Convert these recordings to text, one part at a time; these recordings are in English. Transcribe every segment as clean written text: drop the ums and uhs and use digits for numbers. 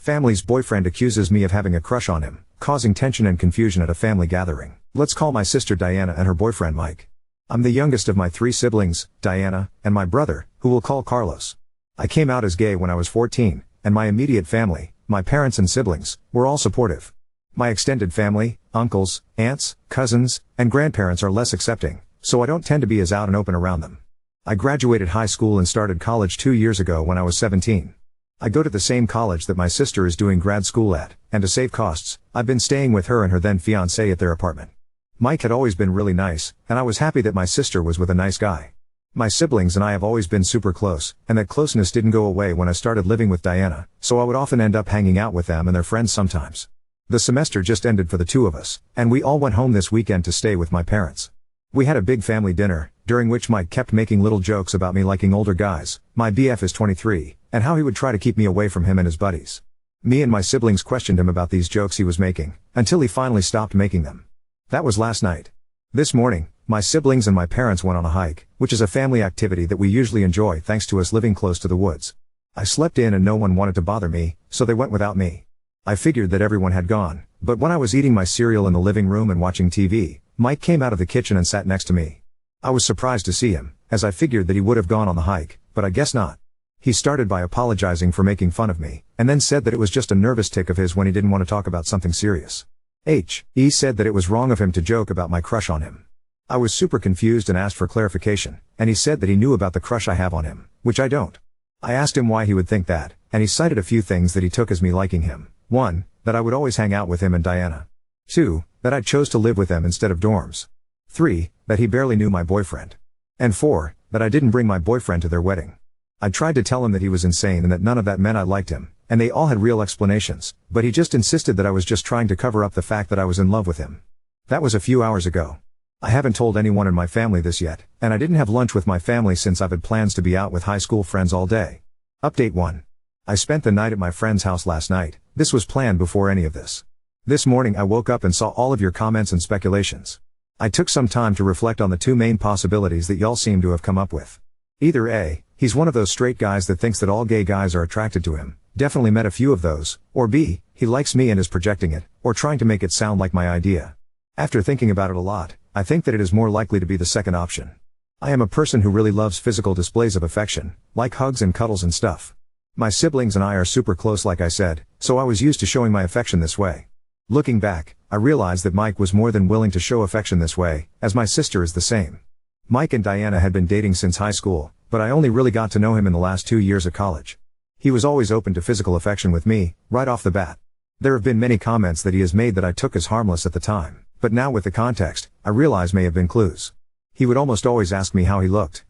Family's boyfriend accuses me of having a crush on him, causing tension and confusion at a family gathering. Let's call my sister Diana and her boyfriend Mike. I'm the youngest of my 3 siblings, Diana, and my brother, who we'll call Carlos. I came out as gay when I was 14, and my immediate family, my parents and siblings, were all supportive. My extended family, uncles, aunts, cousins, and grandparents are less accepting, so I don't tend to be as out and open around them. I graduated high school and started college 2 years ago when I was 17. I go to the same college that my sister is doing grad school at, and to save costs, I've been staying with her and her then fiancé at their apartment. Mike had always been really nice, and I was happy that my sister was with a nice guy. My siblings and I have always been super close, and that closeness didn't go away when I started living with Diana, so I would often end up hanging out with them and their friends sometimes. The semester just ended for the 2 of us, and we all went home this weekend to stay with my parents. We had a big family dinner, during which Mike kept making little jokes about me liking older guys, my BF is 23, and how he would try to keep me away from him and his buddies. Me and my siblings questioned him about these jokes he was making, until he finally stopped making them. That was last night. This morning, my siblings and my parents went on a hike, which is a family activity that we usually enjoy thanks to us living close to the woods. I slept in and no one wanted to bother me, so they went without me. I figured that everyone had gone, but when I was eating my cereal in the living room and watching TV, Mike came out of the kitchen and sat next to me. I was surprised to see him, as I figured that he would have gone on the hike, but I guess not. He started by apologizing for making fun of me, and then said that it was just a nervous tic of his when he didn't want to talk about something serious. He said that it was wrong of him to joke about my crush on him. I was super confused and asked for clarification, and he said that he knew about the crush I have on him, which I don't. I asked him why he would think that, and he cited a few things that he took as me liking him. 1. That I would always hang out with him and Diana. 2. That I chose to live with them instead of dorms. 3. That he barely knew my boyfriend. And 4. That I didn't bring my boyfriend to their wedding. I tried to tell him that he was insane and that none of that meant I liked him, and they all had real explanations, but he just insisted that I was just trying to cover up the fact that I was in love with him. That was a few hours ago. I haven't told anyone in my family this yet, and I didn't have lunch with my family since I've had plans to be out with high school friends all day. Update 1. I spent the night at my friend's house last night. This was planned before any of this. This morning I woke up and saw all of your comments and speculations. I took some time to reflect on the 2 main possibilities that y'all seem to have come up with. Either A, he's one of those straight guys that thinks that all gay guys are attracted to him, definitely met a few of those, or B, he likes me and is projecting it, or trying to make it sound like my idea. After thinking about it a lot, I think that it is more likely to be the second option. I am a person who really loves physical displays of affection, like hugs and cuddles and stuff. My siblings and I are super close like I said, so I was used to showing my affection this way. Looking back, I realized that Mike was more than willing to show affection this way, as my sister is the same. Mike and Diana had been dating since high school, but I only really got to know him in the last 2 years of college. He was always open to physical affection with me, right off the bat. There have been many comments that he has made that I took as harmless at the time, but now with the context, I realize may have been clues. He would almost always ask me how he looked,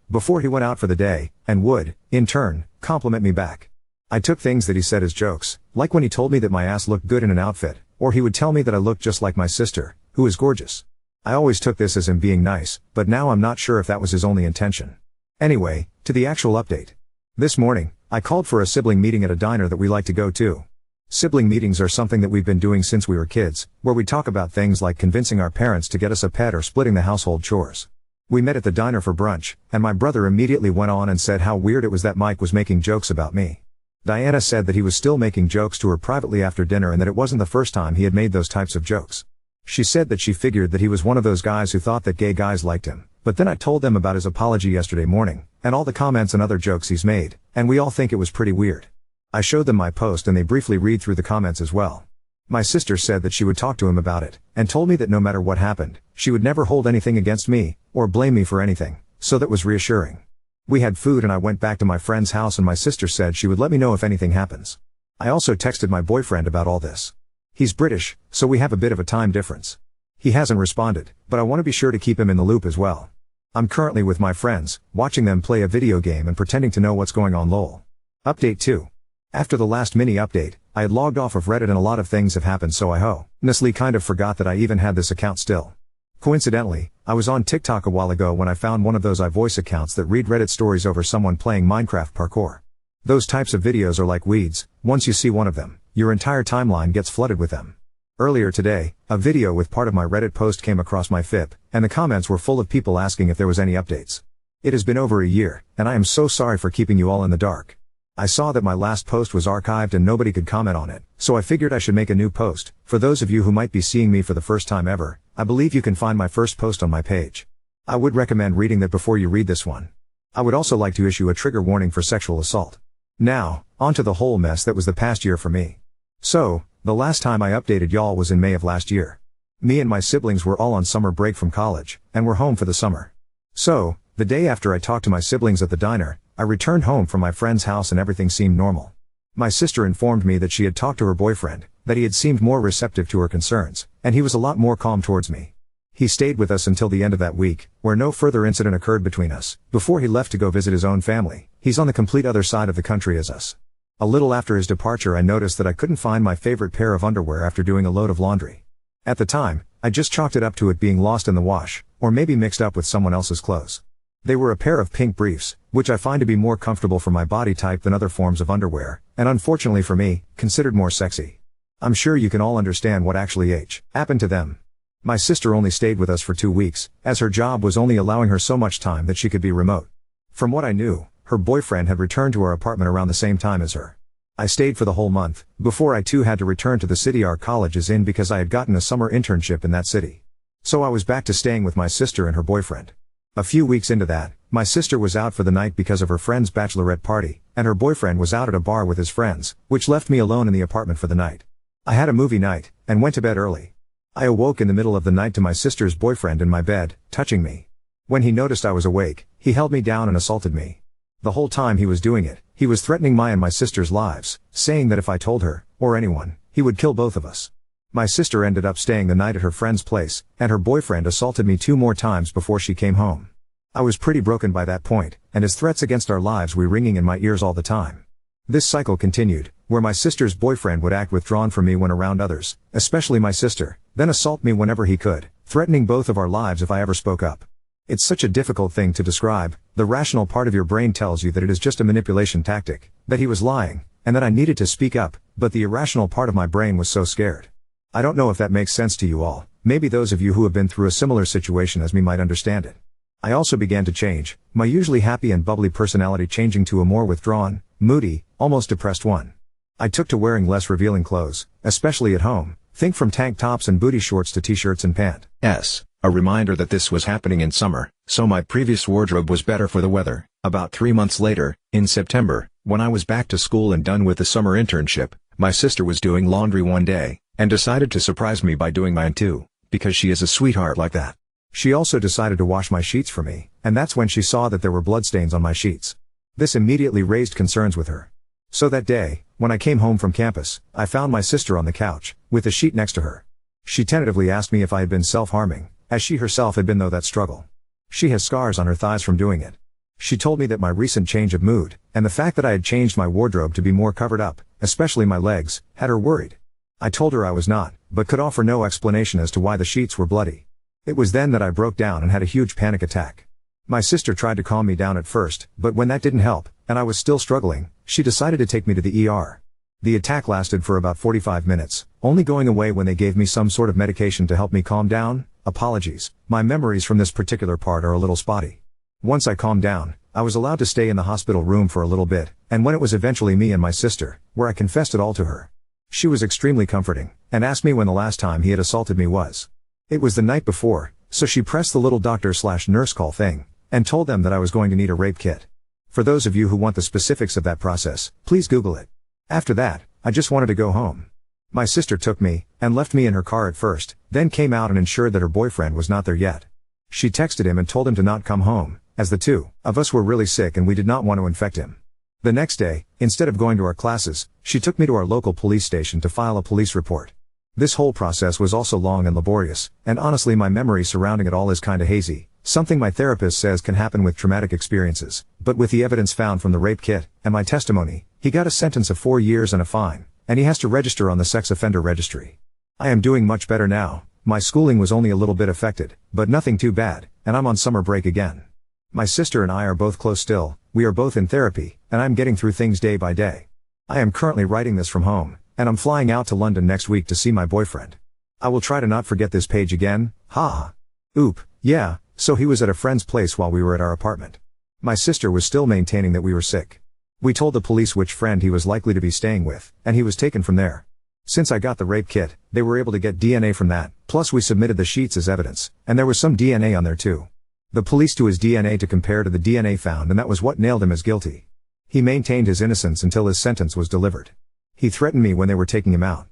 before he went out for the day, and would, in turn, compliment me back. I took things that he said as jokes, like when he told me that my ass looked good in an outfit, or he would tell me that I looked just like my sister, who is gorgeous. I always took this as him being nice, but now I'm not sure if that was his only intention. Anyway, to the actual update. This morning, I called for a sibling meeting at a diner that we like to go to. Sibling meetings are something that we've been doing since we were kids, where we talk about things like convincing our parents to get us a pet or splitting the household chores. We met at the diner for brunch, and my brother immediately went on and said how weird it was that Mike was making jokes about me. Diana said that he was still making jokes to her privately after dinner and that it wasn't the first time he had made those types of jokes. She said that she figured that he was one of those guys who thought that gay guys liked him, but then I told them about his apology yesterday morning, and all the comments and other jokes he's made, and we all think it was pretty weird. I showed them my post and they briefly read through the comments as well. My sister said that she would talk to him about it, and told me that no matter what happened, she would never hold anything against me, or blame me for anything, so that was reassuring. We had food and I went back to my friend's house and my sister said she would let me know if anything happens. I also texted my boyfriend about all this. He's British, so we have a bit of a time difference. He hasn't responded, but I want to be sure to keep him in the loop as well. I'm currently with my friends, watching them play a video game and pretending to know what's going on lol. Update 2. After the last mini update, I had logged off of Reddit and a lot of things have happened so I honestly kind of forgot that I even had this account still. Coincidentally, I was on TikTok a while ago when I found one of those iVoice accounts that read Reddit stories over someone playing Minecraft parkour. Those types of videos are like weeds, once you see one of them, your entire timeline gets flooded with them. Earlier today, a video with part of my Reddit post came across my FIP, and the comments were full of people asking if there was any updates. It has been over a year, and I am so sorry for keeping you all in the dark. I saw that my last post was archived and nobody could comment on it, so I figured I should make a new post. For those of you who might be seeing me for the first time ever, I believe you can find my first post on my page. I would recommend reading that before you read this one. I would also like to issue a trigger warning for sexual assault. Now, on to the whole mess that was the past year for me. So, the last time I updated y'all was in May of last year. Me and my siblings were all on summer break from college, and were home for the summer. So, the day after I talked to my siblings at the diner, I returned home from my friend's house and everything seemed normal. My sister informed me that she had talked to her boyfriend, that he had seemed more receptive to her concerns, and he was a lot more calm towards me. He stayed with us until the end of that week, where no further incident occurred between us, before he left to go visit his own family. He's on the complete other side of the country as us. A little after his departure I noticed that I couldn't find my favorite pair of underwear after doing a load of laundry. At the time, I just chalked it up to it being lost in the wash, or maybe mixed up with someone else's clothes. They were a pair of pink briefs, which I find to be more comfortable for my body type than other forms of underwear, and unfortunately for me, considered more sexy. I'm sure you can all understand what actually happened to them. My sister only stayed with us for 2 weeks, as her job was only allowing her so much time that she could be remote. From what I knew, her boyfriend had returned to our apartment around the same time as her. I stayed for the whole month, before I too had to return to the city our college is in because I had gotten a summer internship in that city. So I was back to staying with my sister and her boyfriend. A few weeks into that, my sister was out for the night because of her friend's bachelorette party, and her boyfriend was out at a bar with his friends, which left me alone in the apartment for the night. I had a movie night, and went to bed early. I awoke in the middle of the night to my sister's boyfriend in my bed, touching me. When he noticed I was awake, he held me down and assaulted me. The whole time he was doing it, he was threatening my and my sister's lives, saying that if I told her, or anyone, he would kill both of us. My sister ended up staying the night at her friend's place, and her boyfriend assaulted me 2 more times before she came home. I was pretty broken by that point, and his threats against our lives were ringing in my ears all the time. This cycle continued, where my sister's boyfriend would act withdrawn from me when around others, especially my sister, then assault me whenever he could, threatening both of our lives if I ever spoke up. It's such a difficult thing to describe. The rational part of your brain tells you that it is just a manipulation tactic, that he was lying, and that I needed to speak up, but the irrational part of my brain was so scared. I don't know if that makes sense to you all. Maybe those of you who have been through a similar situation as me might understand it. I also began to change, my usually happy and bubbly personality changing to a more withdrawn, moody, almost depressed one. I took to wearing less revealing clothes, especially at home. Think from tank tops and booty shorts to t-shirts and pants. A reminder that this was happening in summer, so my previous wardrobe was better for the weather. About 3 months later, in September, when I was back to school and done with the summer internship, my sister was doing laundry one day, and decided to surprise me by doing mine too, because she is a sweetheart like that. She also decided to wash my sheets for me, and that's when she saw that there were bloodstains on my sheets. This immediately raised concerns with her. So that day, when I came home from campus, I found my sister on the couch, with a sheet next to her. She tentatively asked me if I had been self-harming, as she herself had been through that struggle. She has scars on her thighs from doing it. She told me that my recent change of mood, and the fact that I had changed my wardrobe to be more covered up, especially my legs, had her worried. I told her I was not, but could offer no explanation as to why the sheets were bloody. It was then that I broke down and had a huge panic attack. My sister tried to calm me down at first, but when that didn't help, and I was still struggling, she decided to take me to the ER. The attack lasted for about 45 minutes, only going away when they gave me some sort of medication to help me calm down. Apologies, my memories from this particular part are a little spotty. Once I calmed down, I was allowed to stay in the hospital room for a little bit, and when it was eventually me and my sister, where I confessed it all to her. She was extremely comforting, and asked me when the last time he had assaulted me was. It was the night before, so she pressed the little doctor/nurse call thing, and told them that I was going to need a rape kit. For those of you who want the specifics of that process, please Google it. After that, I just wanted to go home. My sister took me, and left me in her car at first, then came out and ensured that her boyfriend was not there yet. She texted him and told him to not come home, as the 2 of us were really sick and we did not want to infect him. The next day, instead of going to our classes, she took me to our local police station to file a police report. This whole process was also long and laborious, and honestly my memory surrounding it all is kinda hazy, something my therapist says can happen with traumatic experiences, but with the evidence found from the rape kit, and my testimony, he got a sentence of 4 years and a fine, and he has to register on the sex offender registry. I am doing much better now. My schooling was only a little bit affected, but nothing too bad, and I'm on summer break again. My sister and I are both close still, we are both in therapy, and I'm getting through things day by day. I am currently writing this from home, and I'm flying out to London next week to see my boyfriend. I will try to not forget this page again, haha. Oop, yeah, so he was at a friend's place while we were at our apartment. My sister was still maintaining that we were sick. We told the police which friend he was likely to be staying with, and he was taken from there. Since I got the rape kit, they were able to get DNA from that, plus we submitted the sheets as evidence, and there was some DNA on there too. The police to his DNA to compare to the DNA found, and that was what nailed him as guilty. He maintained his innocence until his sentence was delivered. He threatened me when they were taking him out.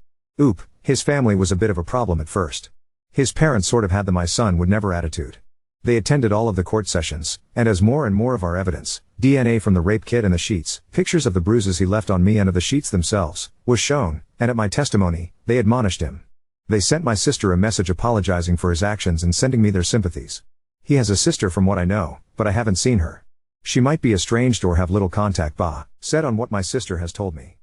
His family was a bit of a problem at first. His parents sort of had the my son would never attitude. They attended all of the court sessions, and as more and more of our evidence, DNA from the rape kit and the sheets, pictures of the bruises he left on me and of the sheets themselves, was shown, and at my testimony, they admonished him. They sent my sister a message apologizing for his actions and sending me their sympathies. He has a sister from what I know, but I haven't seen her. She might be estranged or have little contact said on what my sister has told me.